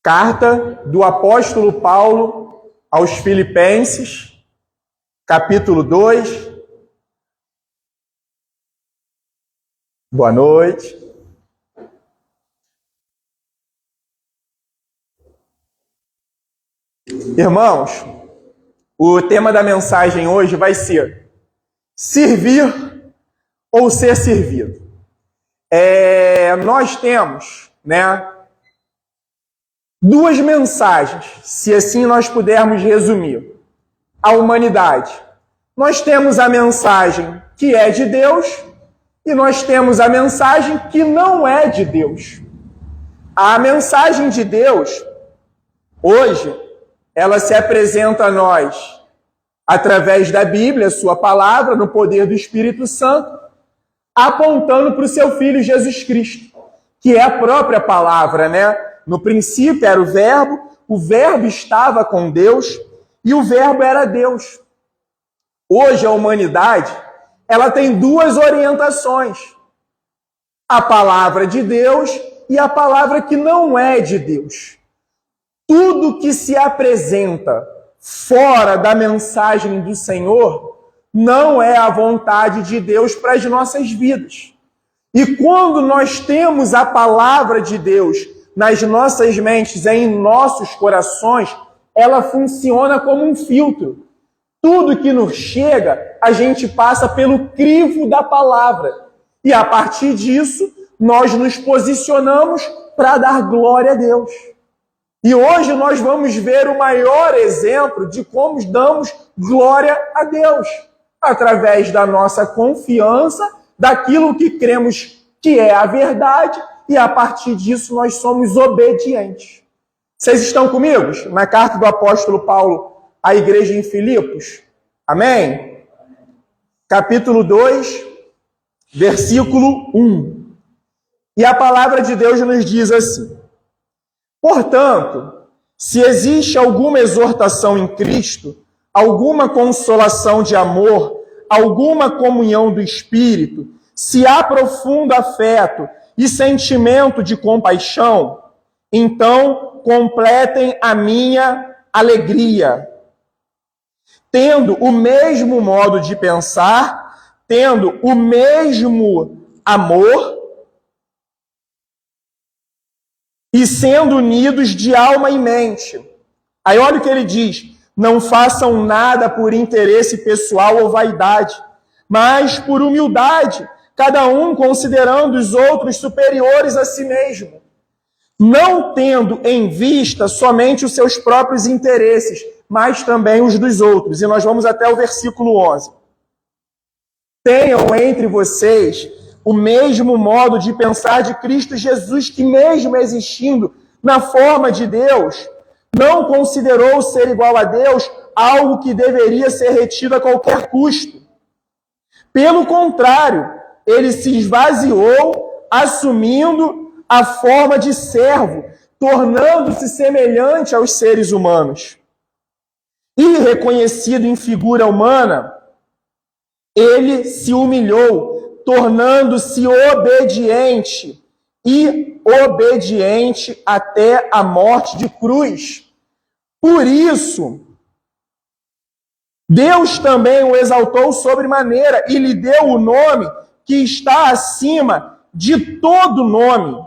Carta do apóstolo Paulo aos Filipenses, capítulo 2. Boa noite. Irmãos, o tema da mensagem hoje vai ser servir ou ser servido. Nós temos, duas mensagens, se assim nós pudermos resumir a humanidade. Nós temos a mensagem que é de Deus e nós temos a mensagem que não é de Deus. A mensagem de Deus, hoje, ela se apresenta a nós através da Bíblia, sua palavra, no poder do Espírito Santo, apontando para o seu Filho Jesus Cristo, que é a própria palavra, No princípio era o Verbo estava com Deus e o Verbo era Deus. Hoje a humanidade, ela tem duas orientações: a palavra de Deus e a palavra que não é de Deus. Tudo que se apresenta fora da mensagem do Senhor não é a vontade de Deus para as nossas vidas. E quando nós temos a palavra de Deus nas nossas mentes, em nossos corações, ela funciona como um filtro. Tudo que nos chega, a gente passa pelo crivo da palavra. E a partir disso, nós nos posicionamos para dar glória a Deus. E hoje nós vamos ver o maior exemplo de como damos glória a Deus, através da nossa confiança, daquilo que cremos que é a verdade, e a partir disso nós somos obedientes. Vocês estão comigo? Na carta do apóstolo Paulo à igreja em Filipos? Amém? Capítulo 2, versículo 1. E a palavra de Deus nos diz assim: portanto, se existe alguma exortação em Cristo, alguma consolação de amor, alguma comunhão do Espírito, se há profundo afeto e sentimento de compaixão, então completem a minha alegria, tendo o mesmo modo de pensar, tendo o mesmo amor e sendo unidos de alma e mente. Aí olha o que ele diz: não façam nada por interesse pessoal ou vaidade, mas por humildade, cada um considerando os outros superiores a si mesmo, não tendo em vista somente os seus próprios interesses, mas também os dos outros. E nós vamos até o versículo 11. Tenham entre vocês o mesmo modo de pensar de Cristo Jesus, que mesmo existindo na forma de Deus, não considerou ser igual a Deus algo que deveria ser retido a qualquer custo. Pelo contrário, ele se esvaziou, assumindo a forma de servo, tornando-se semelhante aos seres humanos. E reconhecido em figura humana, ele se humilhou, tornando-se obediente até a morte de cruz. Por isso, Deus também o exaltou sobremaneira e lhe deu o nome que está acima de todo nome,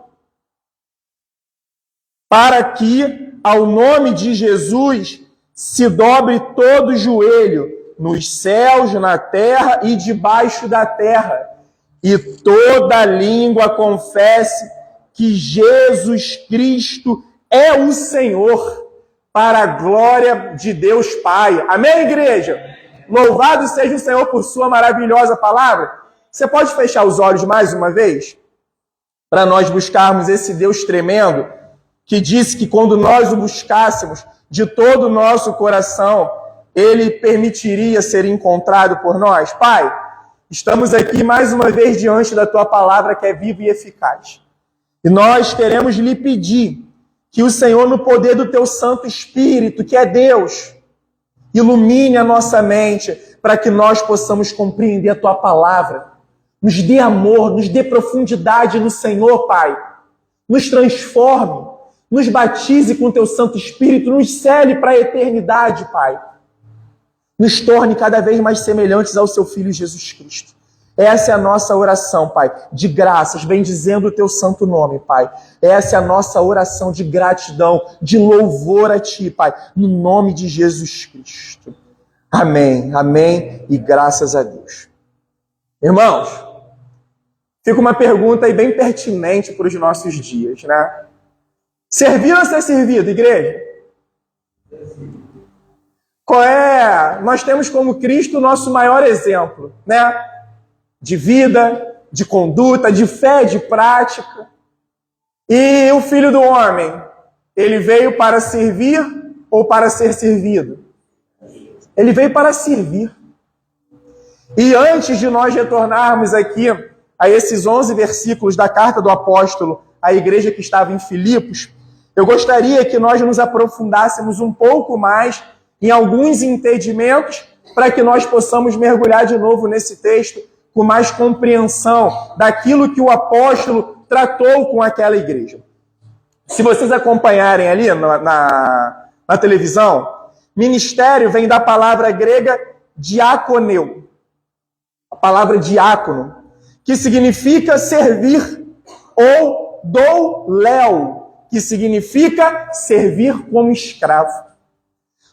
para que ao nome de Jesus se dobre todo joelho, nos céus, na terra e debaixo da terra, e toda língua confesse que Jesus Cristo é o Senhor, para a glória de Deus Pai. Amém, igreja? Louvado seja o Senhor por sua maravilhosa palavra. Você pode fechar os olhos mais uma vez? Para nós buscarmos esse Deus tremendo, que disse que quando nós o buscássemos de todo o nosso coração, ele permitiria ser encontrado por nós. Pai, estamos aqui mais uma vez diante da tua palavra, que é viva e eficaz. E nós queremos lhe pedir que o Senhor, no poder do teu Santo Espírito, que é Deus, ilumine a nossa mente para que nós possamos compreender a tua palavra. Nos dê amor, nos dê profundidade no Senhor, Pai. Nos transforme Nos batize com teu Santo Espírito, nos cele para a eternidade, Pai. Nos torne cada vez mais semelhantes ao seu Filho Jesus Cristo. Essa é a nossa oração, Pai, de graças, bendizendo o teu santo nome, Pai. Essa é a nossa oração de gratidão, de louvor a Ti, Pai, no nome de Jesus Cristo. Amém, amém e graças a Deus. Irmãos, fica uma pergunta aí bem pertinente para os nossos dias, né? Servir ou ser servido, igreja? Nós temos como Cristo o nosso maior exemplo, né? De vida, de conduta, de fé, de prática. E o Filho do Homem, ele veio para servir ou para ser servido? Ele veio para servir. E antes de nós retornarmos aqui a esses 11 versículos da carta do apóstolo à igreja que estava em Filipos, eu gostaria que nós nos aprofundássemos um pouco mais em alguns entendimentos para que nós possamos mergulhar de novo nesse texto com mais compreensão daquilo que o apóstolo tratou com aquela igreja. Se vocês acompanharem ali na televisão, ministério vem da palavra grega diaconeu. A palavra diácono, que significa servir, ou douléu, que significa servir como escravo.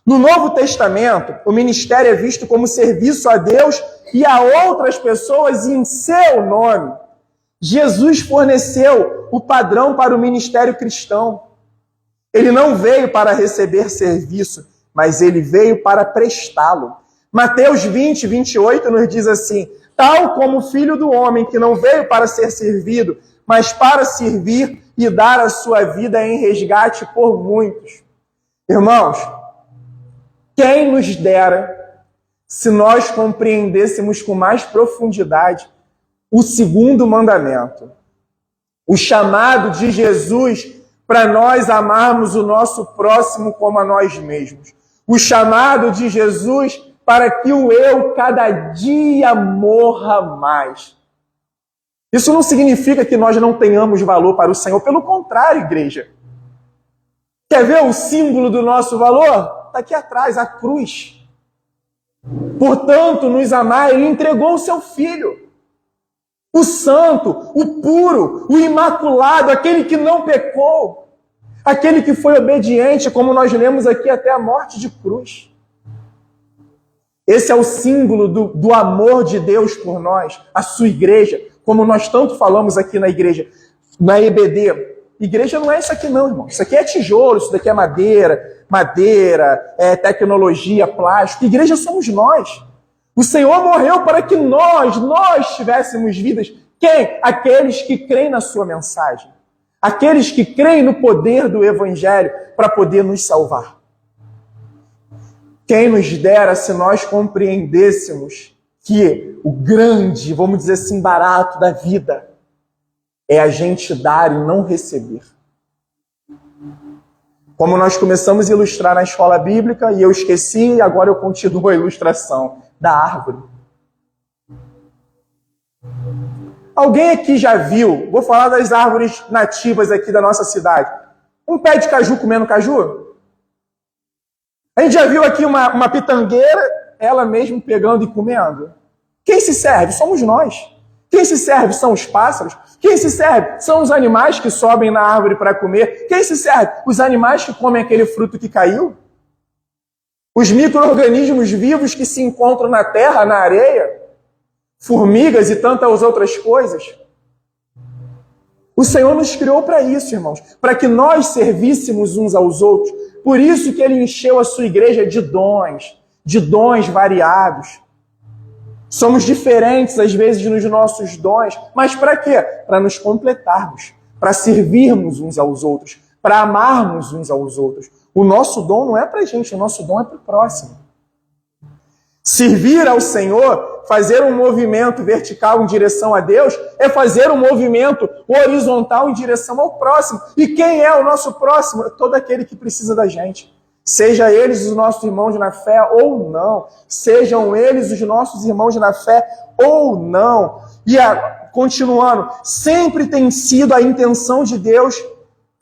No Novo Testamento, o ministério é visto como serviço a Deus e a outras pessoas em seu nome. Jesus forneceu o padrão para o ministério cristão. Ele não veio para receber serviço, mas ele veio para prestá-lo. Mateus 20, 28 nos diz assim: tal como o Filho do Homem, que não veio para ser servido, mas para servir e dar a sua vida em resgate por muitos. Irmãos, quem nos dera se nós compreendêssemos com mais profundidade o segundo mandamento, o chamado de Jesus para nós amarmos o nosso próximo como a nós mesmos, o chamado de Jesus para que o eu cada dia morra mais. Isso não significa que nós não tenhamos valor para o Senhor, pelo contrário, igreja. Quer ver o símbolo do nosso valor? Está aqui atrás, a cruz. Portanto, nos amar, ele entregou o seu Filho. O santo, o puro, o imaculado, aquele que não pecou. Aquele que foi obediente, como nós lemos aqui, até a morte de cruz. Esse é o símbolo do amor de Deus por nós, a sua igreja, como nós tanto falamos aqui na igreja, na EBD. Igreja não é isso aqui não, irmão. Isso aqui é tijolo, isso daqui é madeira, é tecnologia, plástico. Igreja somos nós. O Senhor morreu para que nós tivéssemos vidas. Quem? Aqueles que creem na sua mensagem. Aqueles que creem no poder do Evangelho para poder nos salvar. Quem nos dera se nós compreendêssemos que o grande, vamos dizer assim, barato da vida é a gente dar e não receber. Como nós começamos a ilustrar na escola bíblica, e eu esqueci, e agora eu continuo a ilustração da árvore. Alguém aqui já viu, vou falar das árvores nativas aqui da nossa cidade, um pé de caju comendo caju? A gente já viu aqui uma pitangueira, ela mesmo pegando e comendo? Quem se serve? Somos nós. Quem se serve são os pássaros. Quem se serve são os animais que sobem na árvore para comer. Quem se serve? Os animais que comem aquele fruto que caiu. Os micro-organismos vivos que se encontram na terra, na areia. Formigas e tantas outras coisas. O Senhor nos criou para isso, irmãos. Para que nós servíssemos uns aos outros. Por isso que Ele encheu a sua igreja de dons variados. Somos diferentes, às vezes, nos nossos dons. Mas para quê? Para nos completarmos. Para servirmos uns aos outros. Para amarmos uns aos outros. O nosso dom não é para a gente, o nosso dom é para o próximo. Servir ao Senhor, fazer um movimento vertical em direção a Deus, é fazer um movimento horizontal em direção ao próximo. E quem é o nosso próximo? É todo aquele que precisa da gente. Seja eles os nossos irmãos na fé ou não. Sejam eles os nossos irmãos na fé ou não. E continuando, sempre tem sido a intenção de Deus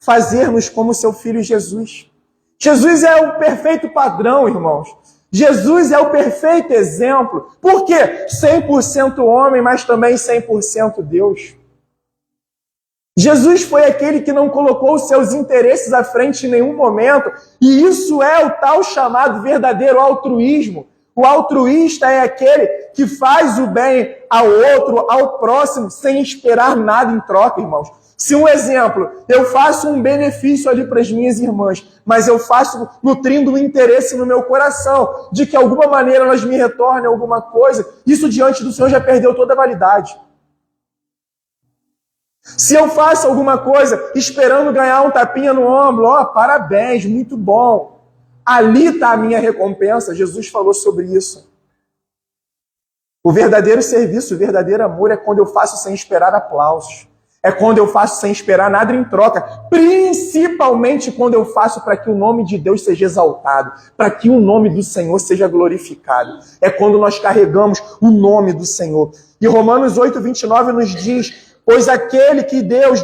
fazer-nos como seu Filho Jesus. Jesus é o perfeito padrão, irmãos. Jesus é o perfeito exemplo. Por quê? 100% homem, mas também 100% Deus. Jesus foi aquele que não colocou os seus interesses à frente em nenhum momento, e isso é o tal chamado verdadeiro altruísmo. O altruísta é aquele que faz o bem ao outro, ao próximo, sem esperar nada em troca, irmãos. Se um exemplo, eu faço um benefício ali para as minhas irmãs, mas eu faço nutrindo um interesse no meu coração, de que de alguma maneira elas me retornem alguma coisa, isso diante do Senhor já perdeu toda a validade. Se eu faço alguma coisa esperando ganhar um tapinha no ombro, parabéns, muito bom. Ali está a minha recompensa. Jesus falou sobre isso. O verdadeiro serviço, o verdadeiro amor é quando eu faço sem esperar aplausos. É quando eu faço sem esperar nada em troca. Principalmente quando eu faço para que o nome de Deus seja exaltado, para que o nome do Senhor seja glorificado. É quando nós carregamos o nome do Senhor. E Romanos 8:29 nos diz: pois aqueles que Deus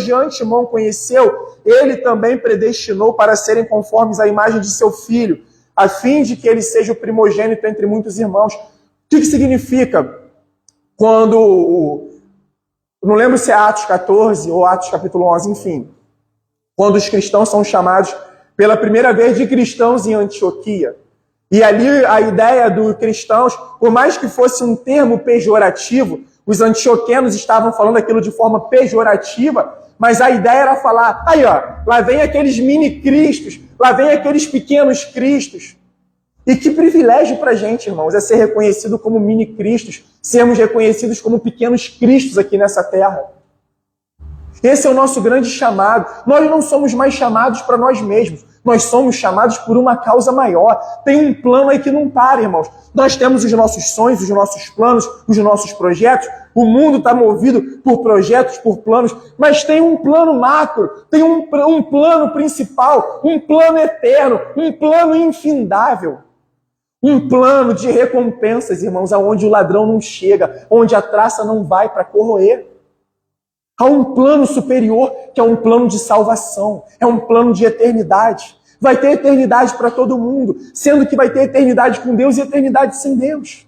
de antemão conheceu, Ele também predestinou para serem conformes à imagem de seu Filho, a fim de que Ele seja o primogênito entre muitos irmãos. O que significa quando, não lembro se é Atos 14 ou Atos capítulo 11, enfim, quando os cristãos são chamados pela primeira vez de cristãos em Antioquia. E ali a ideia dos cristãos, por mais que fosse um termo pejorativo, os antioquenos estavam falando aquilo de forma pejorativa, mas a ideia era falar, lá vem aqueles mini-cristos, lá vem aqueles pequenos cristos. E que privilégio para a gente, irmãos, é ser reconhecido como mini-cristos, sermos reconhecidos como pequenos cristos aqui nessa terra. Esse é o nosso grande chamado. Nós não somos mais chamados para nós mesmos. Nós somos chamados por uma causa maior. Tem um plano aí que não para, irmãos. Nós temos os nossos sonhos, os nossos planos, os nossos projetos. O mundo está movido por projetos, por planos. Mas tem um plano macro, tem um plano principal, um plano eterno, um plano infindável. Um plano de recompensas, irmãos, aonde o ladrão não chega, onde a traça não vai para corroer. Há um plano superior, que é um plano de salvação, é um plano de eternidade. Vai ter eternidade para todo mundo, sendo que vai ter eternidade com Deus e eternidade sem Deus.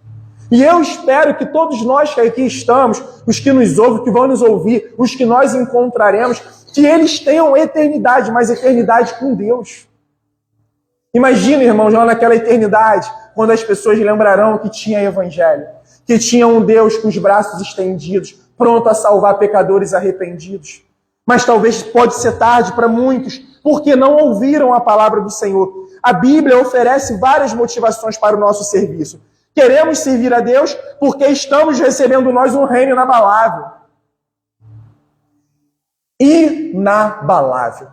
E eu espero que todos nós que aqui estamos, os que nos ouvem, que vão nos ouvir, os que nós encontraremos, que eles tenham eternidade, mas eternidade com Deus. Imagina, irmão, já naquela eternidade, quando as pessoas lembrarão que tinha evangelho, que tinha um Deus com os braços estendidos, pronto a salvar pecadores arrependidos. Mas talvez pode ser tarde para muitos, porque não ouviram a palavra do Senhor. A Bíblia oferece várias motivações para o nosso serviço. Queremos servir a Deus porque estamos recebendo nós um reino inabalável. Inabalável.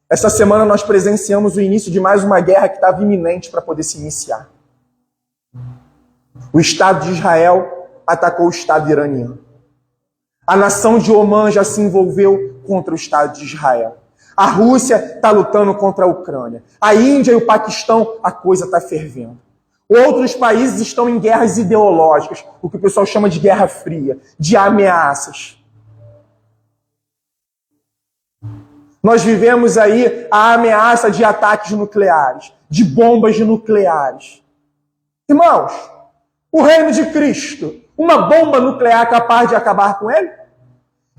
Essa semana nós presenciamos o início de mais uma guerra que estava iminente para poder se iniciar. O Estado de Israel atacou o Estado iraniano. A nação de Omã já se envolveu contra o Estado de Israel. A Rússia está lutando contra a Ucrânia. A Índia e o Paquistão, a coisa está fervendo. Outros países estão em guerras ideológicas, o que o pessoal chama de guerra fria, de ameaças. Nós vivemos aí a ameaça de ataques nucleares, de bombas nucleares. Irmãos, o reino de Cristo, uma bomba nuclear capaz de acabar com ele?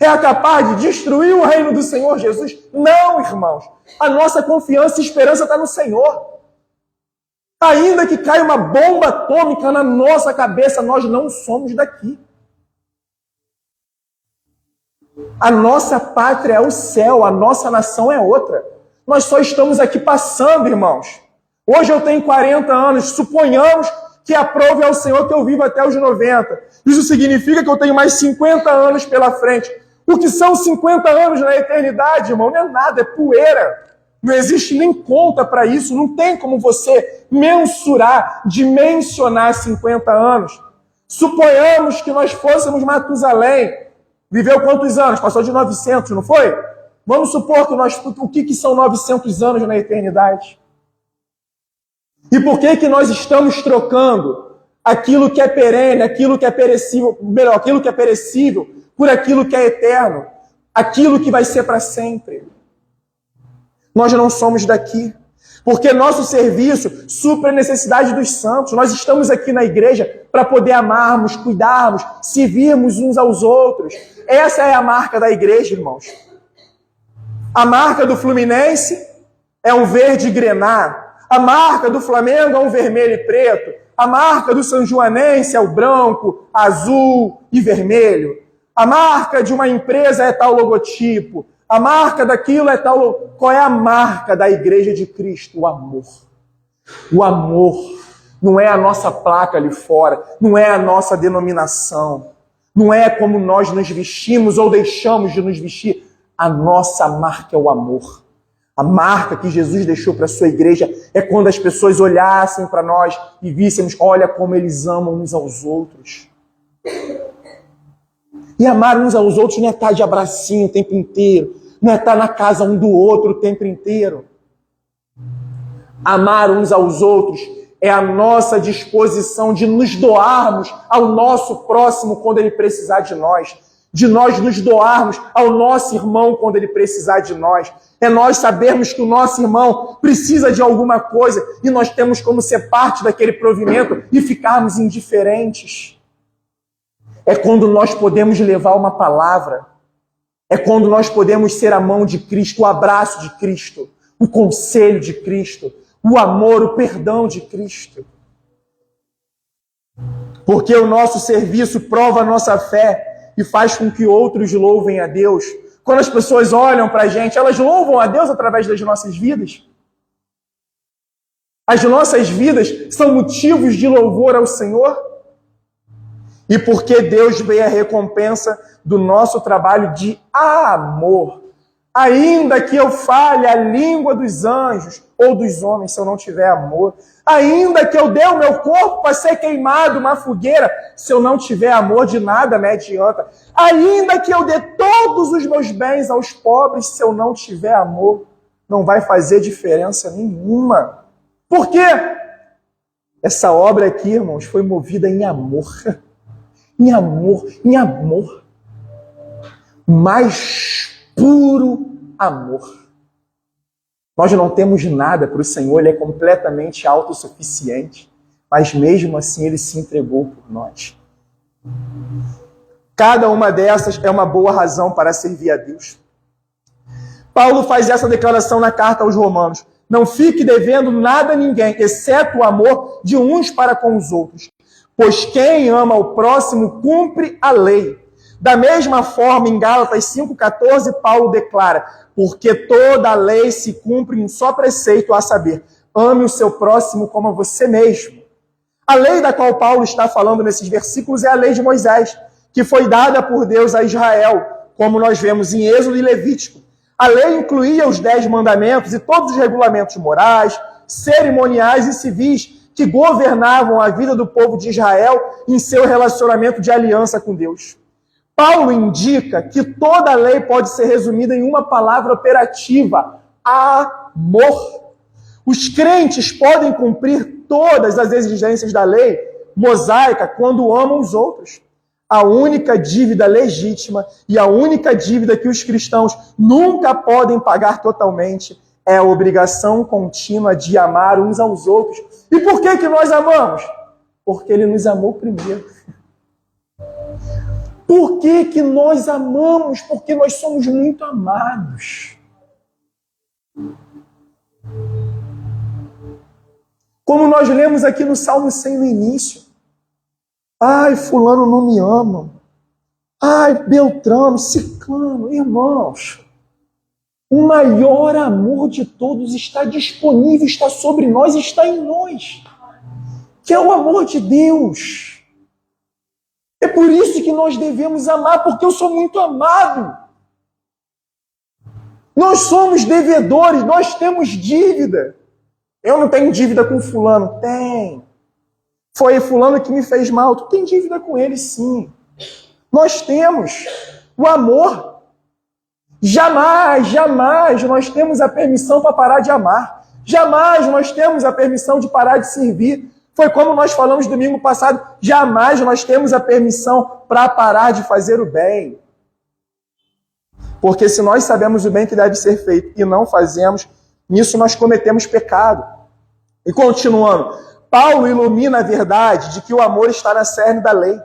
É capaz de destruir o reino do Senhor Jesus? Não, irmãos. A nossa confiança e esperança está no Senhor. Ainda que caia uma bomba atômica na nossa cabeça, nós não somos daqui. A nossa pátria é o céu, a nossa nação é outra. Nós só estamos aqui passando, irmãos. Hoje eu tenho 40 anos, suponhamos que aprove ao Senhor que eu vivo até os 90. Isso significa que eu tenho mais 50 anos pela frente. O que são 50 anos na eternidade, irmão? Não é nada, é poeira. Não existe nem conta para isso. Não tem como você mensurar, dimensionar 50 anos. Suponhamos que nós fôssemos Matusalém. Viveu quantos anos? Passou de 900, não foi? Vamos supor que o que são 900 anos na eternidade? E por que nós estamos trocando aquilo que é perene, aquilo que é perecível, por aquilo que é eterno, aquilo que vai ser para sempre? Nós não somos daqui. Porque nosso serviço supre a necessidade dos santos. Nós estamos aqui na igreja para poder amarmos, cuidarmos, servirmos uns aos outros. Essa é a marca da igreja, irmãos. A marca do Fluminense é um verde grená. A marca do Flamengo é um vermelho e preto. A marca do São Joanense é o branco, azul e vermelho. A marca de uma empresa é tal logotipo. A marca daquilo é tal... Qual é a marca da igreja de Cristo? O amor. O amor. Não é a nossa placa ali fora. Não é a nossa denominação. Não é como nós nos vestimos ou deixamos de nos vestir. A nossa marca é o amor. A marca que Jesus deixou para a sua igreja é quando as pessoas olhassem para nós e víssemos, olha como eles amam uns aos outros. E amar uns aos outros não é estar de abracinho o tempo inteiro, não é estar na casa um do outro o tempo inteiro. Amar uns aos outros é a nossa disposição de nos doarmos ao nosso próximo quando ele precisar de nós. De nós nos doarmos ao nosso irmão quando ele precisar de nós. É nós sabermos que o nosso irmão precisa de alguma coisa e nós temos como ser parte daquele provimento e ficarmos indiferentes. É quando nós podemos levar uma palavra. É quando nós podemos ser a mão de Cristo, o abraço de Cristo, o conselho de Cristo, o amor, o perdão de Cristo. Porque o nosso serviço prova a nossa fé e faz com que outros louvem a Deus. Quando as pessoas olham para a gente, elas louvam a Deus através das nossas vidas. As nossas vidas são motivos de louvor ao Senhor. E porque Deus vê a recompensa do nosso trabalho de amor. Ainda que eu fale a língua dos anjos ou dos homens, se eu não tiver amor. Ainda que eu dê o meu corpo para ser queimado uma fogueira, se eu não tiver amor, de nada me adianta. Ainda que eu dê todos os meus bens aos pobres, se eu não tiver amor, não vai fazer diferença nenhuma. Por quê? Essa obra aqui, irmãos, foi movida em amor. Em amor, em amor. Mais puro amor. Nós não temos nada para o Senhor, Ele é completamente autossuficiente, mas mesmo assim Ele se entregou por nós. Cada uma dessas é uma boa razão para servir a Deus. Paulo faz essa declaração na carta aos Romanos. Não fique devendo nada a ninguém, exceto o amor de uns para com os outros. Pois quem ama o próximo cumpre a lei. Da mesma forma, em Gálatas 5,14, Paulo declara: porque toda a lei se cumpre em um só preceito, a saber, ame o seu próximo como a você mesmo. A lei da qual Paulo está falando nesses versículos é a lei de Moisés, que foi dada por Deus a Israel, como nós vemos em Êxodo e Levítico. A lei incluía os 10 mandamentos e todos os regulamentos morais, cerimoniais e civis que governavam a vida do povo de Israel em seu relacionamento de aliança com Deus. Paulo indica que toda a lei pode ser resumida em uma palavra operativa: amor. Os crentes podem cumprir todas as exigências da lei mosaica quando amam os outros. A única dívida legítima e a única dívida que os cristãos nunca podem pagar totalmente é a obrigação contínua de amar uns aos outros. E por que nós amamos? Porque Ele nos amou primeiro. Por que nós amamos? Porque nós somos muito amados. Como nós lemos aqui no Salmo 100 no início. Ai, fulano não me ama. Ai, Beltrano, Ciclano, irmãos. O maior amor de todos está disponível, está sobre nós, está em nós. Que é o amor de Deus. É por isso que nós devemos amar, porque eu sou muito amado. Nós somos devedores, nós temos dívida. Eu não tenho dívida com fulano. Tem. Foi fulano que me fez mal. Tu tem dívida com ele, sim. Nós temos o amor. Jamais, jamais nós temos a permissão para parar de amar. Jamais nós temos a permissão de parar de servir. Foi como nós falamos domingo passado. Jamais nós temos a permissão para parar de fazer o bem. Porque se nós sabemos o bem que deve ser feito e não fazemos, nisso nós cometemos pecado. E continuando, Paulo ilumina a verdade de que o amor está na cerne da lei.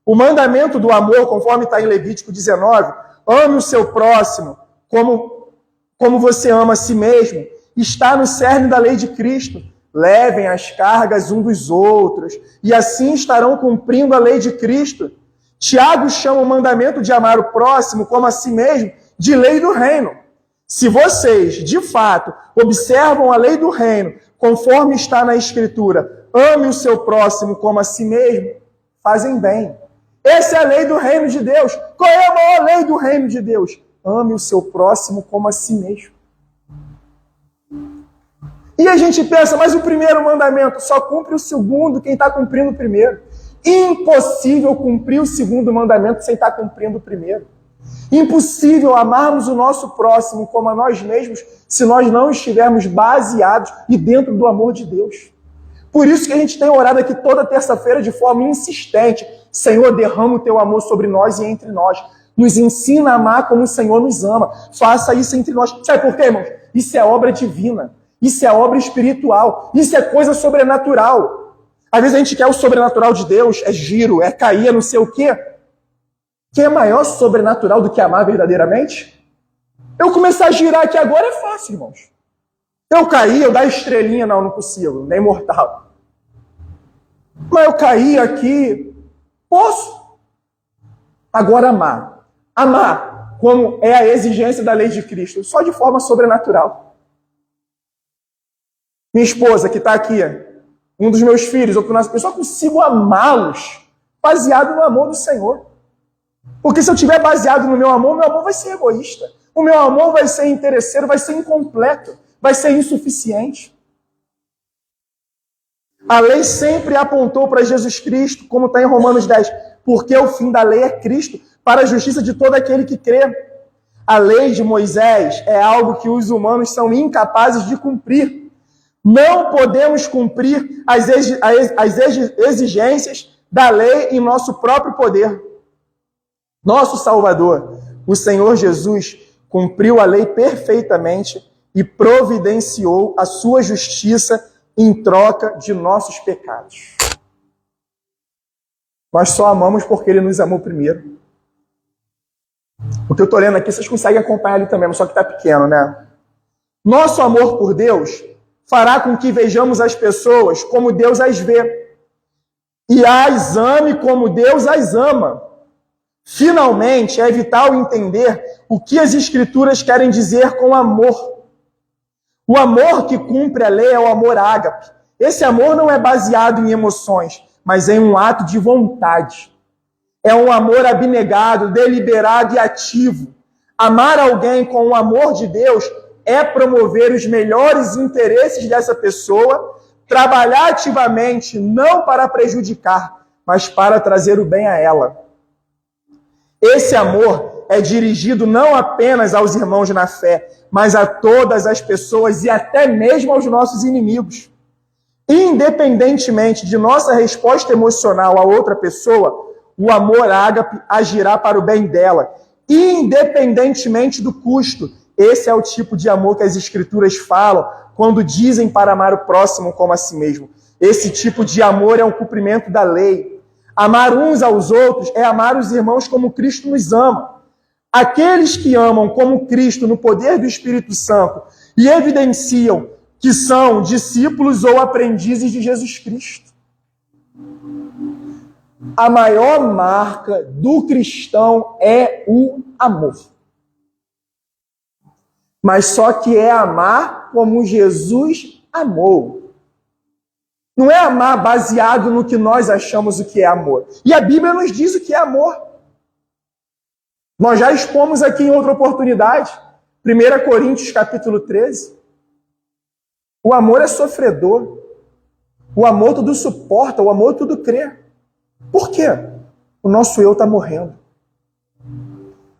O mandamento do amor, conforme está em Levítico 19, ame o seu próximo como você ama a si mesmo, está no cerne da lei de Cristo. Levem as cargas um dos outros, e assim estarão cumprindo a lei de Cristo. Tiago chama o mandamento de amar o próximo como a si mesmo de lei do reino. Se vocês, de fato, observam a lei do reino, conforme está na Escritura, ame o seu próximo como a si mesmo, fazem bem. Essa é a lei do reino de Deus. Qual é a maior lei do reino de Deus? Ame o seu próximo como a si mesmo. E a gente pensa, mas o primeiro mandamento só cumpre o segundo quem está cumprindo o primeiro. Impossível cumprir o segundo mandamento sem estar cumprindo o primeiro. Impossível amarmos o nosso próximo como a nós mesmos se nós não estivermos baseados e dentro do amor de Deus. Por isso que a gente tem orado aqui toda terça-feira de forma insistente. Senhor, derrama o teu amor sobre nós e entre nós. Nos ensina a amar como o Senhor nos ama. Faça isso entre nós. Sabe por quê, irmãos? Isso é obra divina. Isso é obra espiritual. Isso é coisa sobrenatural. Às vezes a gente quer o sobrenatural de Deus, é giro, é cair, não sei o quê. Que é maior sobrenatural do que amar verdadeiramente? Eu começar a girar aqui agora é fácil, irmãos. Eu caí, eu dar estrelinha, não consigo, nem mortal. Mas eu caí aqui, posso. Agora amar. Amar, como é a exigência da lei de Cristo, só de forma sobrenatural. Minha esposa, que está aqui, um dos meus filhos, eu só consigo amá-los baseado no amor do Senhor. Porque se eu estiver baseado no meu amor vai ser egoísta. O meu amor vai ser interesseiro, vai ser incompleto, vai ser insuficiente. A lei sempre apontou para Jesus Cristo, como está em Romanos 10, porque o fim da lei é Cristo, para a justiça de todo aquele que crê. A lei de Moisés é algo que os humanos são incapazes de cumprir. Não podemos cumprir as exigências da lei em nosso próprio poder. Nosso Salvador, o Senhor Jesus, cumpriu a lei perfeitamente e providenciou a sua justiça em troca de nossos pecados. Nós só amamos porque Ele nos amou primeiro. O que eu estou lendo aqui, vocês conseguem acompanhar ali também, mas só que está pequeno, né? Nosso amor por Deus fará com que vejamos as pessoas como Deus as vê e as ame como Deus as ama. Finalmente, é vital entender o que as Escrituras querem dizer com amor. O amor que cumpre a lei é o amor ágape. Esse amor não é baseado em emoções, mas em um ato de vontade. É um amor abnegado, deliberado e ativo. Amar alguém com o amor de Deus é promover os melhores interesses dessa pessoa, trabalhar ativamente, não para prejudicar, mas para trazer o bem a ela. Esse amor é dirigido não apenas aos irmãos na fé, mas a todas as pessoas e até mesmo aos nossos inimigos. Independentemente de nossa resposta emocional a outra pessoa, o amor ágape agirá para o bem dela, independentemente do custo. Esse é o tipo de amor que as Escrituras falam quando dizem para amar o próximo como a si mesmo. Esse tipo de amor é um cumprimento da lei. Amar uns aos outros é amar os irmãos como Cristo nos ama. Aqueles que amam como Cristo no poder do Espírito Santo e evidenciam que são discípulos ou aprendizes de Jesus Cristo. A maior marca do cristão é o amor. Mas só que é amar como Jesus amou. Não é amar baseado no que nós achamos o que é amor. E a Bíblia nos diz o que é amor. Nós já expomos aqui em outra oportunidade, 1 Coríntios capítulo 13. O amor é sofredor. O amor tudo suporta, o amor tudo crê. Por quê? O nosso eu está morrendo.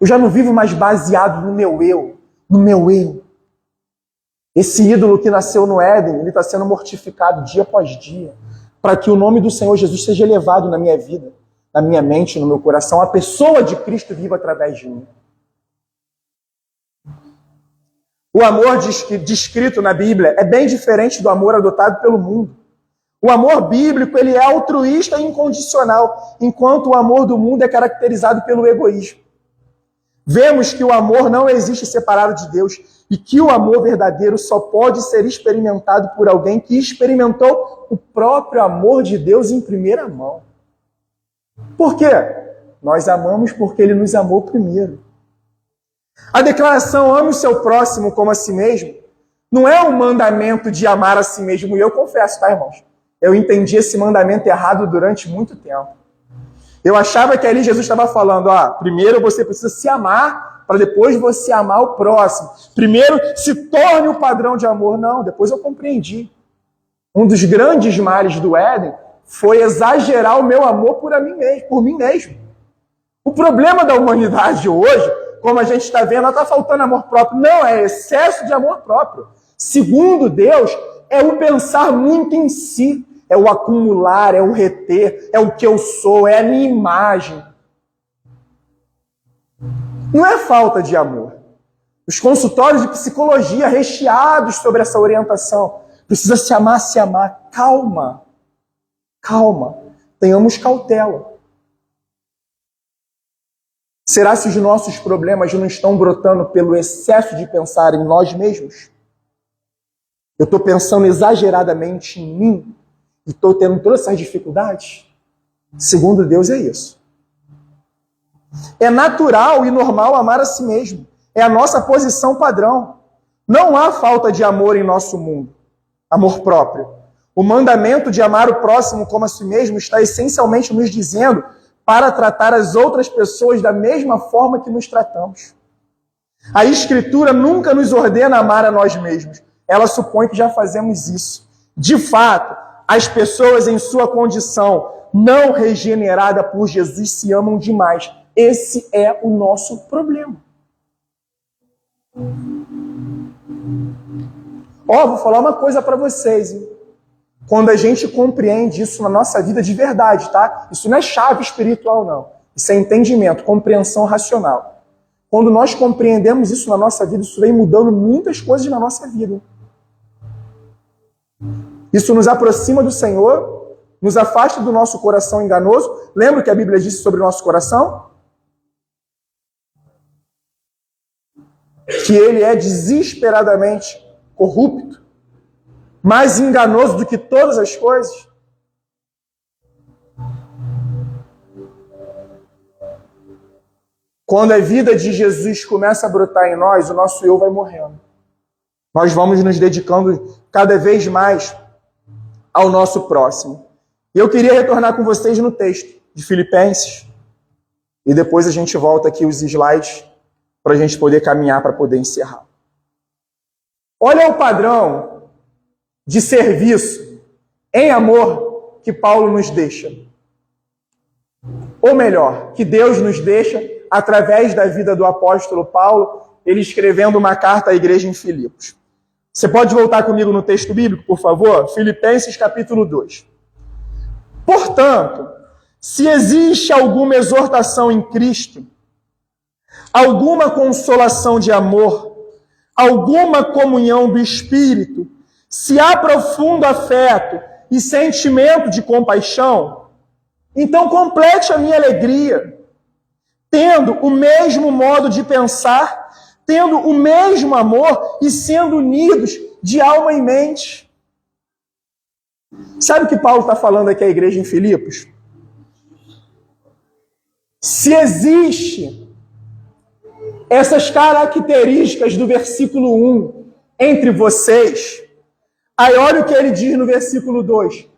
Eu já não vivo mais baseado no meu eu. No meu eu. Esse ídolo que nasceu no Éden, ele está sendo mortificado dia após dia, para que o nome do Senhor Jesus seja elevado na minha vida, na minha mente, no meu coração. A pessoa de Cristo viva através de mim. O amor descrito na Bíblia é bem diferente do amor adotado pelo mundo. O amor bíblico, ele é altruísta e incondicional, enquanto o amor do mundo é caracterizado pelo egoísmo. Vemos que o amor não existe separado de Deus e que o amor verdadeiro só pode ser experimentado por alguém que experimentou o próprio amor de Deus em primeira mão. Por quê? Nós amamos porque ele nos amou primeiro. A declaração ame o seu próximo como a si mesmo não é um mandamento de amar a si mesmo. E eu confesso, tá, irmãos? Eu entendi esse mandamento errado durante muito tempo. Eu achava que ali Jesus estava falando, primeiro você precisa se amar para depois você amar o próximo. Primeiro se torne o padrão de amor. Não, depois eu compreendi. Um dos grandes males do Éden foi exagerar o meu amor por mim mesmo. O problema da humanidade hoje, como a gente está vendo, ela está faltando amor próprio. Não, é excesso de amor próprio. Segundo Deus, é o pensar muito em si. É o acumular, é o reter, é o que eu sou, é a minha imagem. Não é falta de amor. Os consultórios de psicologia recheados sobre essa orientação. Precisa se amar, se amar. Calma. Calma. Tenhamos cautela. Será se os nossos problemas não estão brotando pelo excesso de pensar em nós mesmos? Eu estou pensando exageradamente em mim e estou tendo todas essas dificuldades? Segundo Deus, é isso. É natural e normal amar a si mesmo. É a nossa posição padrão. Não há falta de amor em nosso mundo. Amor próprio. O mandamento de amar o próximo como a si mesmo está essencialmente nos dizendo para tratar as outras pessoas da mesma forma que nos tratamos. A Escritura nunca nos ordena amar a nós mesmos. Ela supõe que já fazemos isso. De fato, as pessoas em sua condição não regenerada por Jesus se amam demais. Esse é o nosso problema. Vou falar uma coisa para vocês, hein? Quando a gente compreende isso na nossa vida de verdade, tá? Isso não é chave espiritual, não. Isso é entendimento, compreensão racional. Quando nós compreendemos isso na nossa vida, isso vem mudando muitas coisas na nossa vida. Isso nos aproxima do Senhor, nos afasta do nosso coração enganoso. Lembra o que a Bíblia disse sobre o nosso coração? Que ele é desesperadamente corrupto, mais enganoso do que todas as coisas. Quando a vida de Jesus começa a brotar em nós, o nosso eu vai morrendo. Nós vamos nos dedicando cada vez mais ao nosso próximo. E eu queria retornar com vocês no texto de Filipenses. E depois a gente volta aqui os slides para a gente poder caminhar para poder encerrar. Olha o padrão de serviço em amor que Paulo nos deixa. Ou melhor, que Deus nos deixa através da vida do apóstolo Paulo, ele escrevendo uma carta à igreja em Filipos. Você pode voltar comigo no texto bíblico, por favor? Filipenses capítulo 2. Portanto, se existe alguma exortação em Cristo, alguma consolação de amor, alguma comunhão do Espírito, se há profundo afeto e sentimento de compaixão, então complete a minha alegria, tendo o mesmo modo de pensar, tendo o mesmo amor e sendo unidos de alma e mente. Sabe o que Paulo está falando aqui à igreja em Filipos? Se existe essas características do versículo 1 entre vocês, aí olha o que ele diz no versículo 2.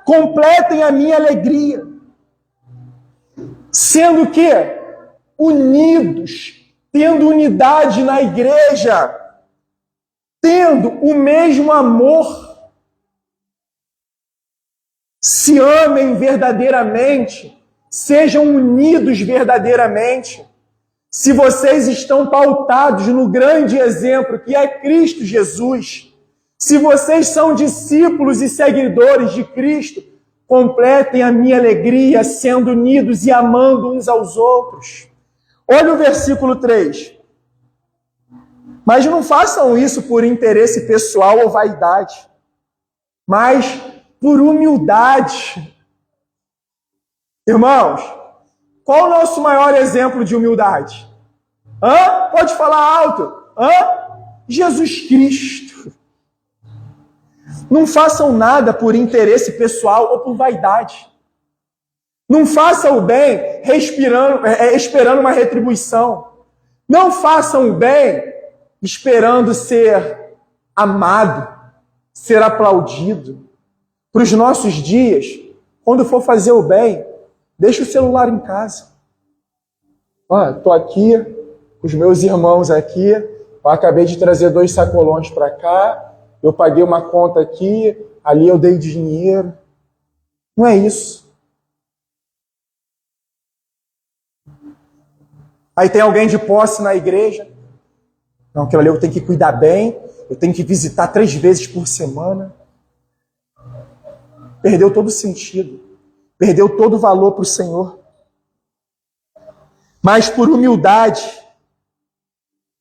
Completem a minha alegria, sendo que unidos, tendo unidade na igreja, tendo o mesmo amor, se amem verdadeiramente, sejam unidos verdadeiramente. Se vocês estão pautados no grande exemplo que é Cristo Jesus, se vocês são discípulos e seguidores de Cristo, completem a minha alegria sendo unidos e amando uns aos outros. Olha o versículo 3. Mas não façam isso por interesse pessoal ou vaidade, mas por humildade. Irmãos, qual o nosso maior exemplo de humildade? Pode falar alto. Jesus Cristo. Não façam nada por interesse pessoal ou por vaidade. Não façam o bem esperando uma retribuição. Não façam o bem esperando ser amado, ser aplaudido. Para os nossos dias, quando for fazer o bem, deixa o celular em casa. Estou aqui, os meus irmãos aqui, eu acabei de trazer 2 sacolões para cá, eu paguei uma conta aqui, ali eu dei dinheiro. Não é isso. Aí tem alguém de posse na igreja. Não, aquilo ali eu tenho que cuidar bem, eu tenho que visitar 3 vezes por semana. Perdeu todo o sentido. Perdeu todo o valor para o Senhor. Mas por humildade,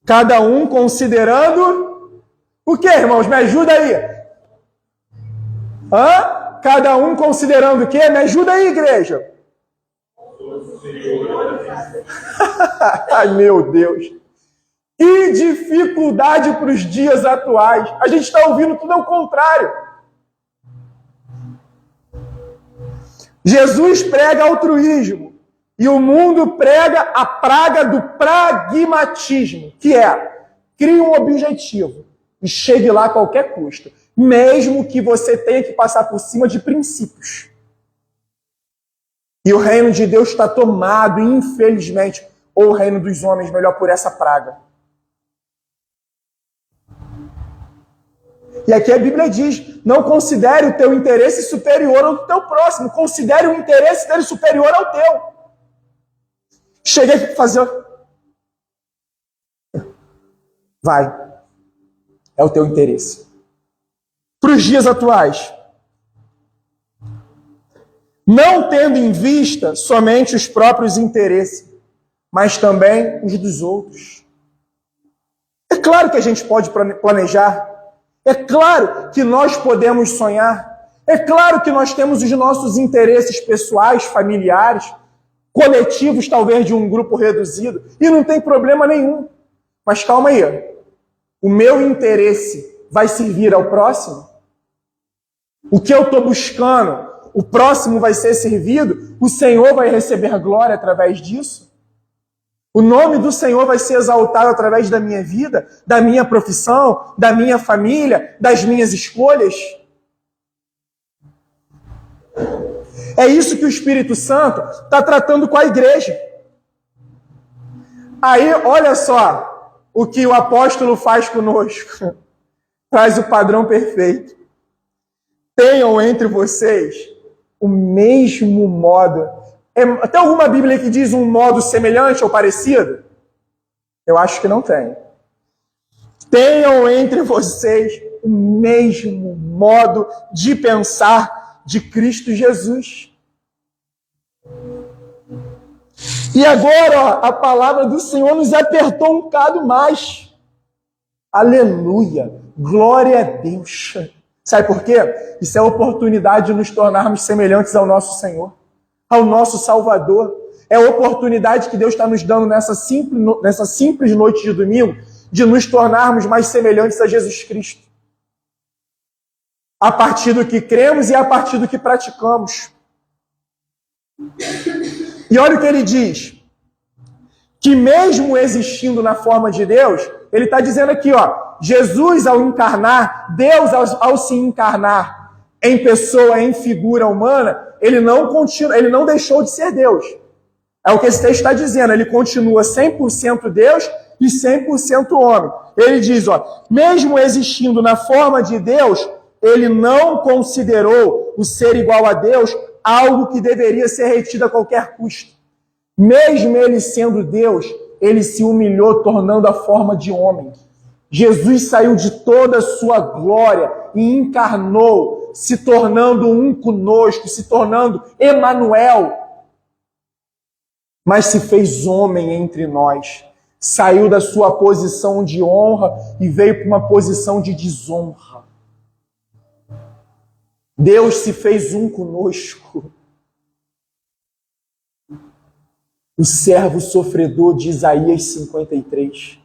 cada um considerando o quê, irmãos? Me ajuda aí. Cada um considerando o quê? Me ajuda aí, igreja. Ai, meu Deus. Que dificuldade para os dias atuais. A gente está ouvindo tudo ao contrário. Jesus prega altruísmo e o mundo prega a praga do pragmatismo, que é, crie um objetivo e chegue lá a qualquer custo, mesmo que você tenha que passar por cima de princípios. E o reino de Deus está tomado, infelizmente, ou o reino dos homens, melhor, por essa praga. E aqui a Bíblia diz, não considere o teu interesse superior ao do teu próximo, considere o interesse dele superior ao teu. Cheguei aqui para fazer... Vai. É o teu interesse. Para os dias atuais, não tendo em vista somente os próprios interesses, mas também os dos outros. É claro que a gente pode planejar, é claro que nós podemos sonhar, é claro que nós temos os nossos interesses pessoais, familiares, coletivos, talvez de um grupo reduzido, e não tem problema nenhum. Mas calma aí, o meu interesse vai servir ao próximo? O que eu estou buscando, o próximo vai ser servido? O Senhor vai receber glória através disso? O nome do Senhor vai ser exaltado através da minha vida, da minha profissão, da minha família, das minhas escolhas? É isso que o Espírito Santo está tratando com a igreja. Aí, olha só o que o apóstolo faz conosco. Traz o padrão perfeito. Tenham entre vocês o mesmo modo. Tem alguma Bíblia que diz um modo semelhante ou parecido? Eu acho que não tem. Tenham entre vocês o mesmo modo de pensar de Cristo Jesus. E agora, a palavra do Senhor nos apertou um bocado mais. Aleluia! Glória a Deus! Sabe por quê? Isso é a oportunidade de nos tornarmos semelhantes ao nosso Senhor, ao nosso Salvador. É a oportunidade que Deus está nos dando nessa simples noite de domingo, de nos tornarmos mais semelhantes a Jesus Cristo. A partir do que cremos e a partir do que praticamos. E olha o que ele diz. Que mesmo existindo na forma de Deus, ele está dizendo aqui, Jesus ao encarnar, Deus ao se encarnar em pessoa, em figura humana, ele não deixou de ser Deus. É o que esse texto está dizendo, ele continua 100% Deus e 100% homem. Ele diz, mesmo existindo na forma de Deus, ele não considerou o ser igual a Deus algo que deveria ser retido a qualquer custo. Mesmo ele sendo Deus, ele se humilhou, tornando a forma de homem. Jesus saiu de toda a sua glória e encarnou, se tornando um conosco, se tornando Emanuel. Mas se fez homem entre nós, saiu da sua posição de honra e veio para uma posição de desonra. Deus se fez um conosco. O servo sofredor de Isaías 53.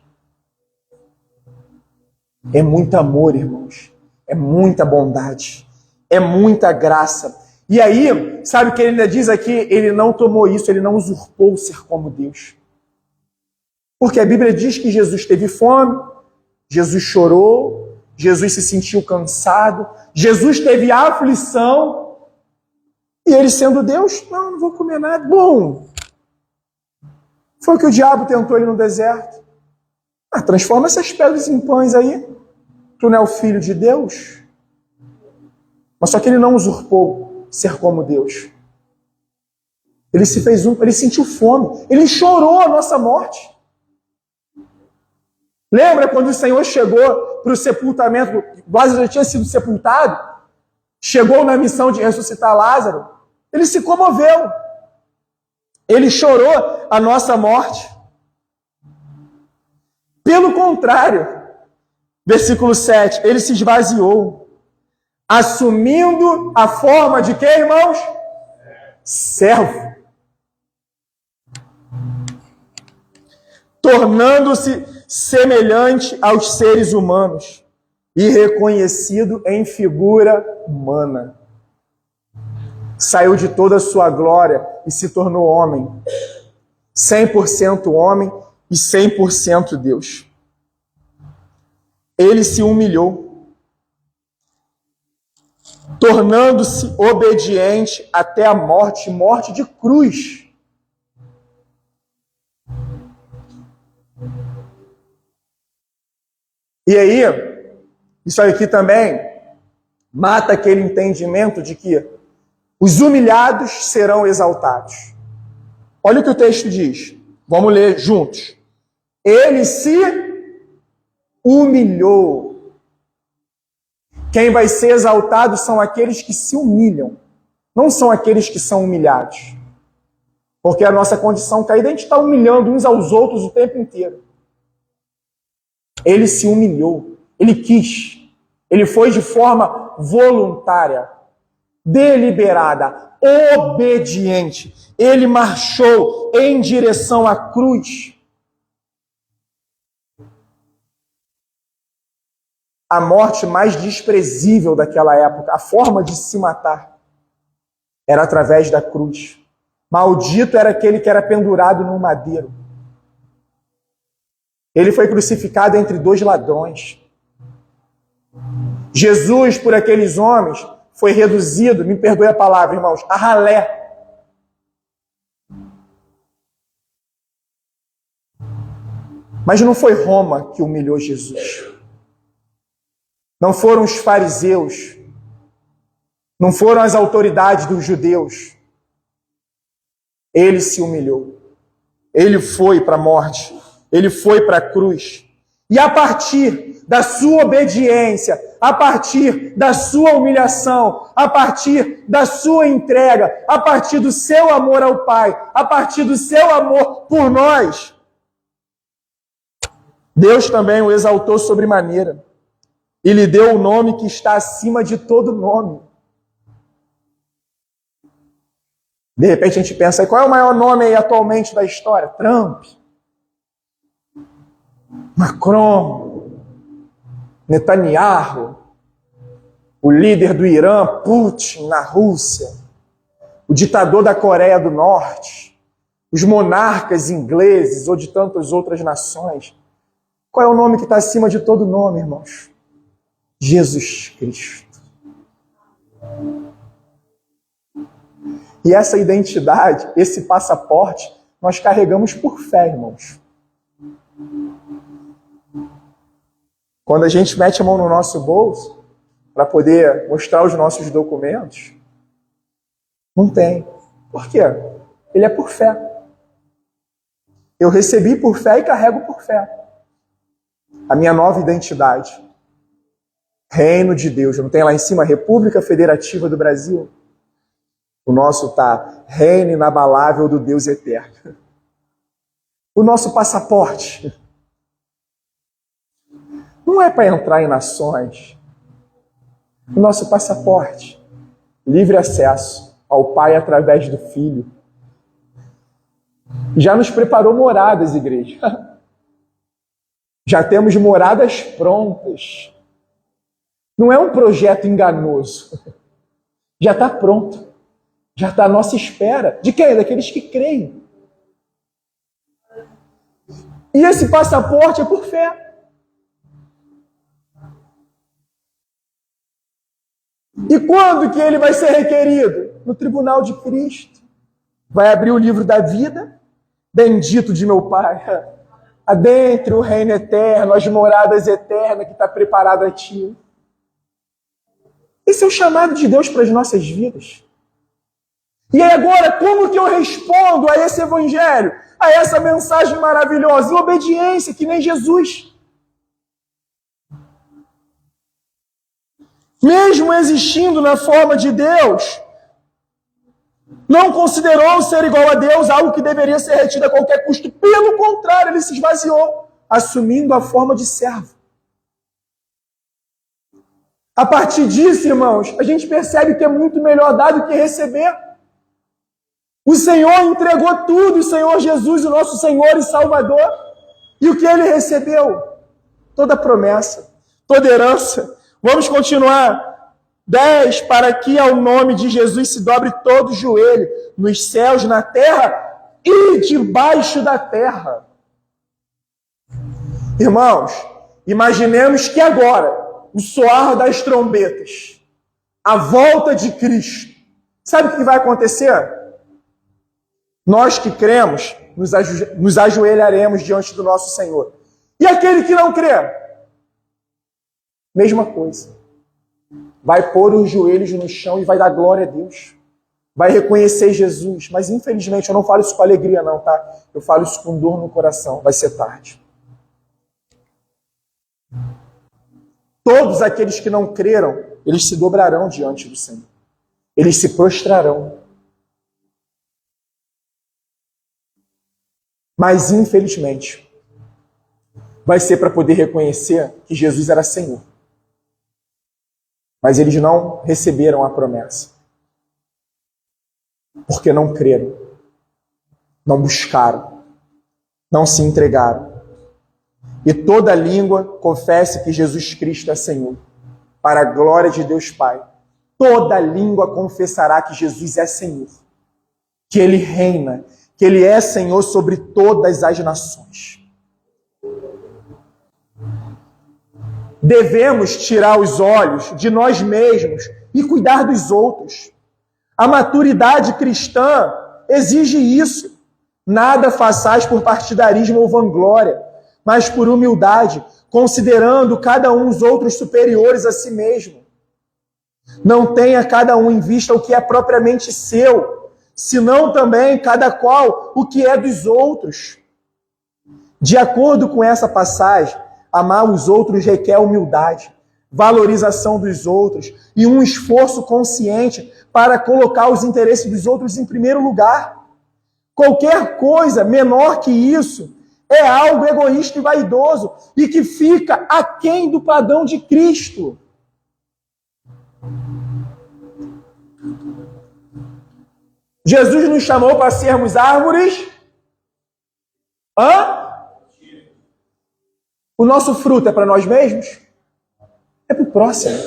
É muito amor, irmãos. É muita bondade. É muita graça. E aí, sabe o que ele ainda diz aqui? Ele não tomou isso, ele não usurpou ser como Deus. Porque a Bíblia diz que Jesus teve fome, Jesus chorou, Jesus se sentiu cansado, Jesus teve aflição, e ele sendo Deus, não vou comer nada. Bom, foi o que o diabo tentou ele no deserto. Transforma essas pedras em pães aí. Tu não é o filho de Deus? Mas só que ele não usurpou ser como Deus. Ele se fez ele sentiu fome, ele chorou a nossa morte. Lembra quando o Senhor chegou para o sepultamento, Lázaro já tinha sido sepultado, chegou na missão de ressuscitar Lázaro, ele se comoveu, ele chorou a nossa morte. Pelo contrário, versículo 7, ele se esvaziou, assumindo a forma de quê, irmãos? Servo. Tornando-se semelhante aos seres humanos e reconhecido em figura humana. Saiu de toda a sua glória e se tornou homem. 100% homem e 100% Deus. Ele se humilhou, tornando-se obediente até a morte, morte de cruz. E aí, isso aqui também mata aquele entendimento de que os humilhados serão exaltados. Olha o que o texto diz. Vamos ler juntos. Ele se humilhou. Quem vai ser exaltado são aqueles que se humilham, não são aqueles que são humilhados. Porque a nossa condição caída, a gente está humilhando uns aos outros o tempo inteiro. Ele se humilhou, ele quis, ele foi de forma voluntária, deliberada, obediente. Ele marchou em direção à cruz. A morte mais desprezível daquela época, a forma de se matar, era através da cruz. Maldito era aquele que era pendurado num madeiro. Ele foi crucificado entre dois ladrões. Jesus, por aqueles homens, foi reduzido, me perdoe a palavra, irmãos, a ralé. Mas não foi Roma que humilhou Jesus. Não foram os fariseus. Não foram as autoridades dos judeus. Ele se humilhou. Ele foi para a morte. Ele foi para a cruz. E a partir da sua obediência, a partir da sua humilhação, a partir da sua entrega, a partir do seu amor ao Pai, a partir do seu amor por nós, Deus também o exaltou sobremaneira e lhe deu o nome que está acima de todo nome. De repente a gente pensa, qual é o maior nome aí atualmente da história? Trump, Macron, Netanyahu, o líder do Irã, Putin, na Rússia, o ditador da Coreia do Norte, os monarcas ingleses ou de tantas outras nações. Qual é o nome que está acima de todo nome, irmãos? Jesus Cristo. E essa identidade, esse passaporte, nós carregamos por fé, irmãos. Quando a gente mete a mão no nosso bolso para poder mostrar os nossos documentos, não tem. Por quê? Ele é por fé. Eu recebi por fé e carrego por fé. A minha nova identidade. Reino de Deus. Não tem lá em cima República Federativa do Brasil? O nosso está reino inabalável do Deus eterno. o nosso passaporte não é para entrar em nações. O nosso passaporte, livre acesso ao Pai através do Filho, já nos preparou moradas, igreja. Já temos moradas prontas. Não é um projeto enganoso. Já está pronto. Já está à nossa espera. De quem? Daqueles que creem. E esse passaporte é por fé. E quando que ele vai ser requerido? No tribunal de Cristo. Vai abrir o livro da vida. Bendito de meu Pai. Adentre o reino eterno, as moradas eternas que está preparado a ti. Esse é o chamado de Deus para as nossas vidas. E aí agora, como que eu respondo a esse evangelho? A essa mensagem maravilhosa? Em obediência, que nem Jesus. Mesmo existindo na forma de Deus, não considerou ser igual a Deus algo que deveria ser retido a qualquer custo. Pelo contrário, ele se esvaziou, assumindo a forma de servo. A partir disso, irmãos, a gente percebe que é muito melhor dar do que receber. O Senhor entregou tudo, o Senhor Jesus, o nosso Senhor e Salvador. E o que ele recebeu? Toda promessa, toda herança. Vamos continuar. 10, para que ao nome de Jesus se dobre todo o joelho, nos céus, na terra e debaixo da terra. Irmãos, imaginemos que agora, o soar das trombetas, a volta de Cristo, sabe o que vai acontecer? Nós que cremos, nos ajoelharemos diante do nosso Senhor. E aquele que não crê? Mesma coisa. Vai pôr os joelhos no chão e vai dar glória a Deus. Vai reconhecer Jesus. Mas, infelizmente, eu não falo isso com alegria, não, tá? Eu falo isso com dor no coração. Vai ser tarde. Todos aqueles que não creram, eles se dobrarão diante do Senhor. Eles se prostrarão. Mas, infelizmente, vai ser para poder reconhecer que Jesus era Senhor. Mas eles não receberam a promessa. Porque não creram. Não buscaram. Não se entregaram. E toda língua confesse que Jesus Cristo é Senhor. Para a glória de Deus Pai. Toda língua confessará que Jesus é Senhor. Que Ele reina. Que Ele é Senhor sobre todas as nações. Devemos tirar os olhos de nós mesmos e cuidar dos outros. A maturidade cristã exige isso. Nada façais por partidarismo ou vanglória, mas por humildade, considerando cada um os outros superiores a si mesmo. Não tenha cada um em vista o que é propriamente seu, senão também cada qual o que é dos outros. De acordo com essa passagem, amar os outros requer humildade, valorização dos outros e um esforço consciente para colocar os interesses dos outros em primeiro lugar. Qualquer coisa menor que isso é algo egoísta e vaidoso e que fica aquém do padrão de Cristo. Jesus nos chamou para sermos árvores. O nosso fruto é para nós mesmos? É para o próximo.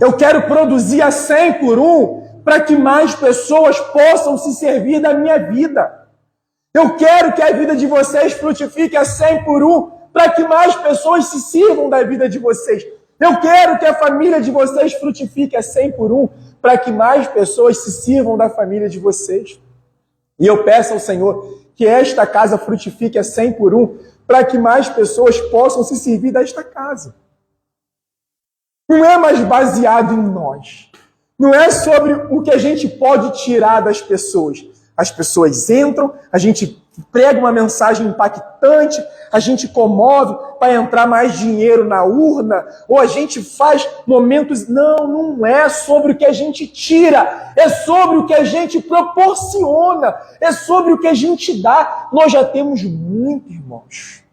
Eu quero produzir a 100 por 1 para que mais pessoas possam se servir da minha vida. Eu quero que a vida de vocês frutifique a 100 por 1 para que mais pessoas se sirvam da vida de vocês. Eu quero que a família de vocês frutifique a 100 por 1 para que mais pessoas se sirvam da família de vocês. E eu peço ao Senhor que esta casa frutifique a 100 por 1 para que mais pessoas possam se servir desta casa. Não é mais baseado em nós. Não é sobre o que a gente pode tirar das pessoas, As pessoas entram, a gente prega uma mensagem impactante, a gente comove para entrar mais dinheiro na urna, ou a gente faz momentos... Não é sobre o que a gente tira, é sobre o que a gente proporciona, é sobre o que a gente dá. Nós já temos muito, irmãos.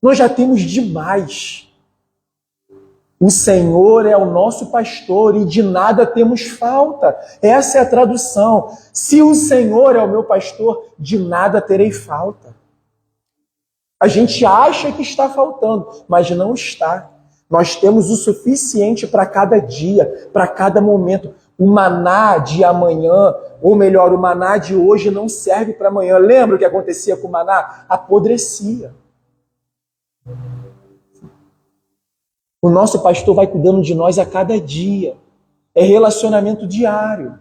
Nós já temos demais. O Senhor é o nosso pastor e de nada temos falta. Essa é a tradução. Se o Senhor é o meu pastor, de nada terei falta. A gente acha que está faltando, mas não está. Nós temos o suficiente para cada dia, para cada momento. O maná de amanhã, ou melhor, o maná de hoje não serve para amanhã. Lembra o que acontecia com o maná? Apodrecia. O nosso pastor vai cuidando de nós a cada dia. É relacionamento diário.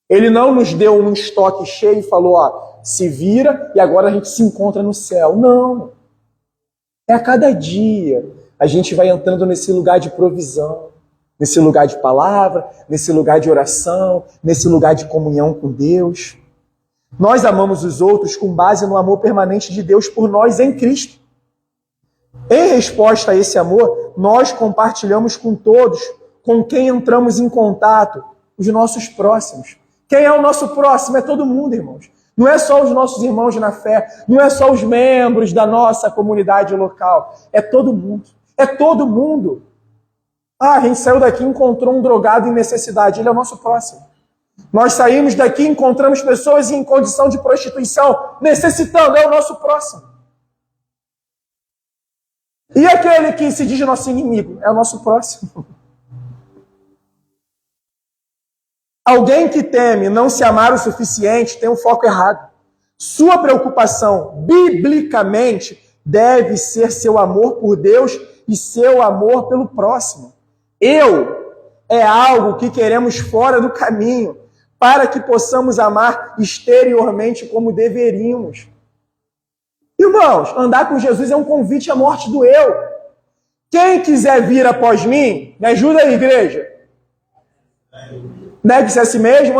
Ele não nos deu um estoque cheio e falou, se vira e agora a gente se encontra no céu. Não. É a cada dia. A gente vai entrando nesse lugar de provisão, nesse lugar de palavra, nesse lugar de oração, nesse lugar de comunhão com Deus. Nós amamos os outros com base no amor permanente de Deus por nós em Cristo. Em resposta a esse amor, nós compartilhamos com todos, com quem entramos em contato, os nossos próximos. Quem é o nosso próximo? É todo mundo, irmãos. Não é só os nossos irmãos na fé, não é só os membros da nossa comunidade local. É todo mundo. É todo mundo. A gente saiu daqui e encontrou um drogado em necessidade. Ele é o nosso próximo. Nós saímos daqui e encontramos pessoas em condição de prostituição, necessitando. É o nosso próximo. E aquele que se diz nosso inimigo? É o nosso próximo. Alguém que teme não se amar o suficiente tem um foco errado. Sua preocupação, biblicamente, deve ser seu amor por Deus e seu amor pelo próximo. Eu é algo que queremos fora do caminho, para que possamos amar exteriormente como deveríamos. Irmãos, andar com Jesus é um convite à morte do eu. Quem quiser vir após mim, me ajuda aí, igreja. Negue-se a si mesmo,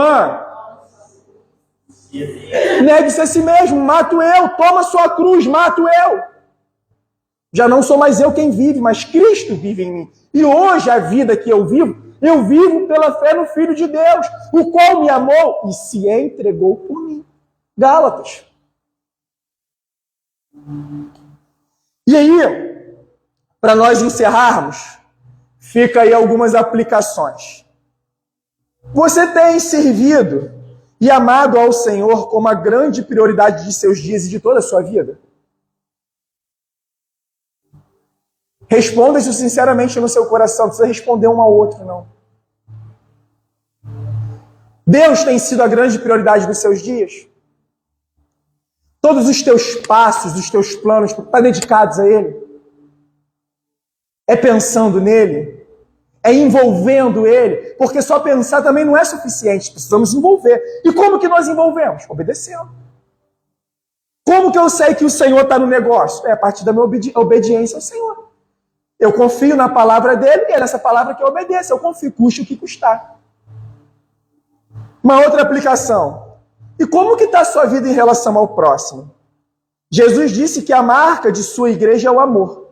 Negue-se a si mesmo, mato eu, toma sua cruz, mato eu. Já não sou mais eu quem vive, mas Cristo vive em mim. E hoje a vida que eu vivo pela fé no Filho de Deus, o qual me amou e se entregou por mim. Gálatas. E aí, para nós encerrarmos, fica aí algumas aplicações. Você tem servido e amado ao Senhor como a grande prioridade de seus dias e de toda a sua vida? Responda isso sinceramente no seu coração, não precisa responder um ao outro, não. Deus tem sido a grande prioridade dos seus dias? Todos os teus passos, os teus planos, estão dedicados a Ele? É pensando nele? É envolvendo Ele? Porque só pensar também não é suficiente, precisamos envolver. E como que nós envolvemos? Obedecendo. Como que eu sei que o Senhor está no negócio? É a partir da minha obediência ao Senhor. Eu confio na palavra dele e é nessa palavra que eu obedeço. Eu confio, custe o que custar. Uma outra aplicação. E como que está a sua vida em relação ao próximo? Jesus disse que a marca de sua igreja é o amor.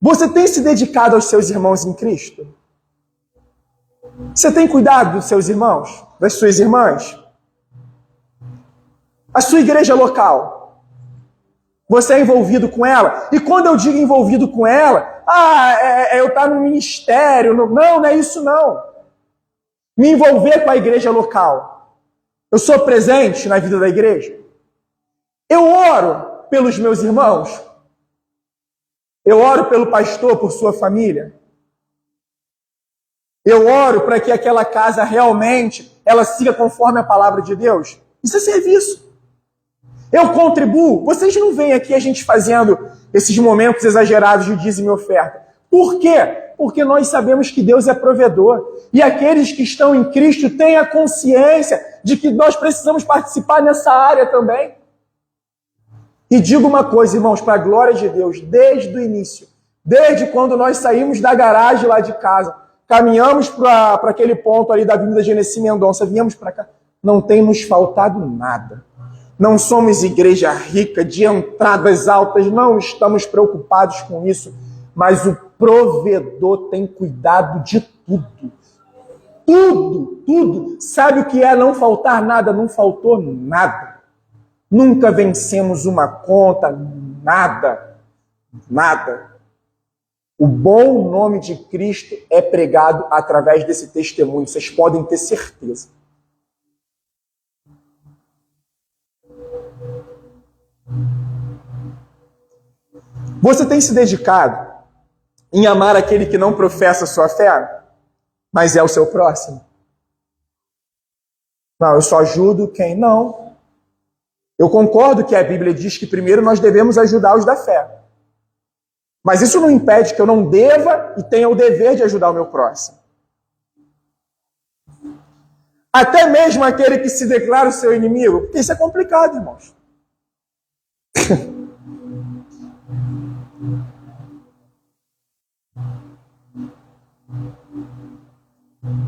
Você tem se dedicado aos seus irmãos em Cristo? Você tem cuidado dos seus irmãos? Das suas irmãs? A sua igreja local? Você é envolvido com ela? E quando eu digo envolvido com ela, eu estar no ministério. Não é isso não. Me envolver com a igreja local. Eu sou presente na vida da igreja? Eu oro pelos meus irmãos? Eu oro pelo pastor, por sua família? Eu oro para que aquela casa realmente ela siga conforme a palavra de Deus? Isso é serviço. Eu contribuo. Vocês não veem aqui a gente fazendo esses momentos exagerados de dízimo e oferta. Por quê? Porque nós sabemos que Deus é provedor. E aqueles que estão em Cristo têm a consciência de que nós precisamos participar nessa área também. E digo uma coisa, irmãos, para a glória de Deus, desde o início, desde quando nós saímos da garagem lá de casa, caminhamos para aquele ponto ali da Avenida Genesi Mendonça, viemos para cá, não tem nos faltado nada. Não somos igreja rica, de entradas altas, não estamos preocupados com isso, mas o provedor tem cuidado de tudo. Tudo, tudo. Sabe o que é não faltar nada? Não faltou nada. Nunca vencemos uma conta, nada, nada. O bom nome de Cristo é pregado através desse testemunho, vocês podem ter certeza. Você tem se dedicado em amar aquele que não professa sua fé, mas é o seu próximo? Não, eu só ajudo quem não. Eu concordo que a Bíblia diz que primeiro nós devemos ajudar os da fé. Mas isso não impede que eu não deva e tenha o dever de ajudar o meu próximo. Até mesmo aquele que se declara o seu inimigo. Porque isso é complicado, irmãos.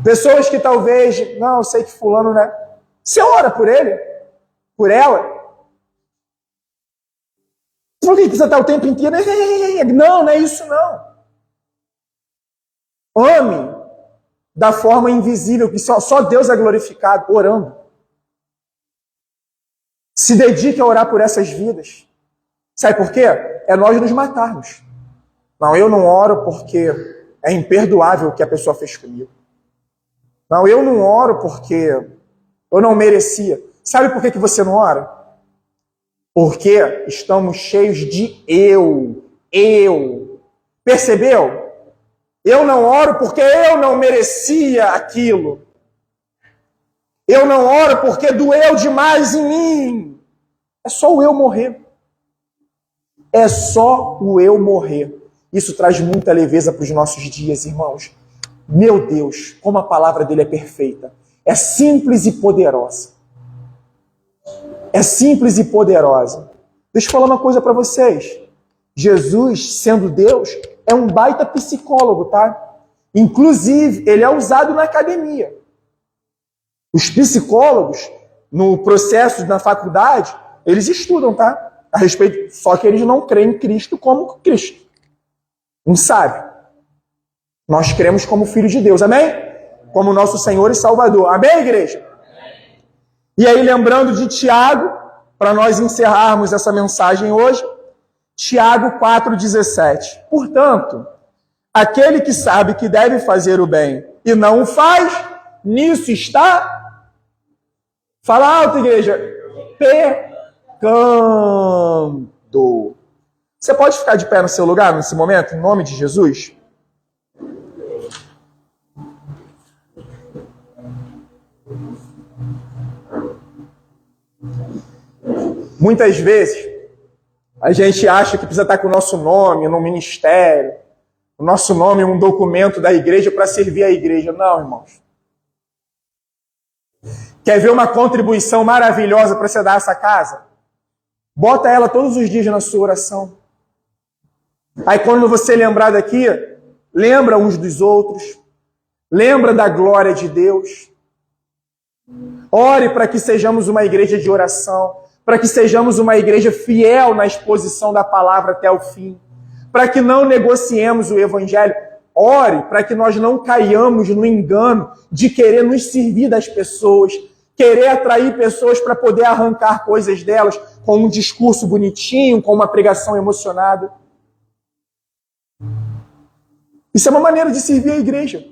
Pessoas que talvez, não, eu sei que fulano, né? Você ora por ele? Por ela? Por que precisa estar o tempo inteiro? Não, não é isso não. Ame da forma invisível, que só Deus é glorificado, orando. Se dedique a orar por essas vidas. Sabe por quê? É nós nos matarmos. Não, eu não oro porque é imperdoável o que a pessoa fez comigo. Não, eu não oro porque eu não merecia. Sabe por que você não ora? Porque estamos cheios de eu. Percebeu? Eu não oro porque eu não merecia aquilo. Eu não oro porque doeu demais em mim. É só o eu morrer. É só o eu morrer. Isso traz muita leveza para os nossos dias, irmãos. Meu Deus, como a palavra dele é perfeita. É simples e poderosa. É simples e poderosa. Deixa eu falar uma coisa para vocês. Jesus, sendo Deus, é um baita psicólogo, tá? Inclusive, ele é usado na academia. Os psicólogos, no processo na faculdade, eles estudam, tá? A respeito, só que eles não creem em Cristo como Cristo. Não sabe. Nós cremos como filho de Deus, amém? Como nosso Senhor e Salvador. Amém, igreja? E aí, lembrando de Tiago, para nós encerrarmos essa mensagem hoje, Tiago 4,17. Portanto, aquele que sabe que deve fazer o bem e não o faz, nisso está, fala alto, igreja, pecando. Você pode ficar de pé no seu lugar nesse momento, em nome de Jesus? Muitas vezes, a gente acha que precisa estar com o nosso nome no ministério, o nosso nome em um documento da igreja para servir a igreja. Não, irmãos. Quer ver uma contribuição maravilhosa para você dar a essa casa? Bota ela todos os dias na sua oração. Aí quando você lembrar daqui, lembra uns dos outros, lembra da glória de Deus. Ore para que sejamos uma igreja de oração, para que sejamos uma igreja fiel na exposição da palavra até o fim, para que não negociemos o evangelho. Ore para que nós não caiamos no engano de querer nos servir das pessoas, querer atrair pessoas para poder arrancar coisas delas com um discurso bonitinho, com uma pregação emocionada. Isso é uma maneira de servir a igreja.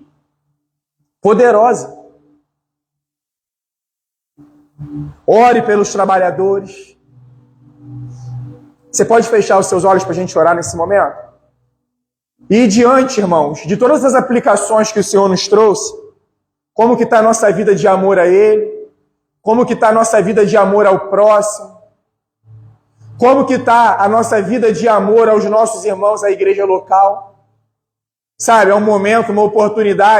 Poderosa. Ore pelos trabalhadores. Você pode fechar os seus olhos para a gente orar nesse momento? E diante, irmãos, de todas as aplicações que o Senhor nos trouxe, como que está a nossa vida de amor a Ele? Como que está a nossa vida de amor ao próximo? Como que está a nossa vida de amor aos nossos irmãos, à igreja local? Sabe, é um momento, uma oportunidade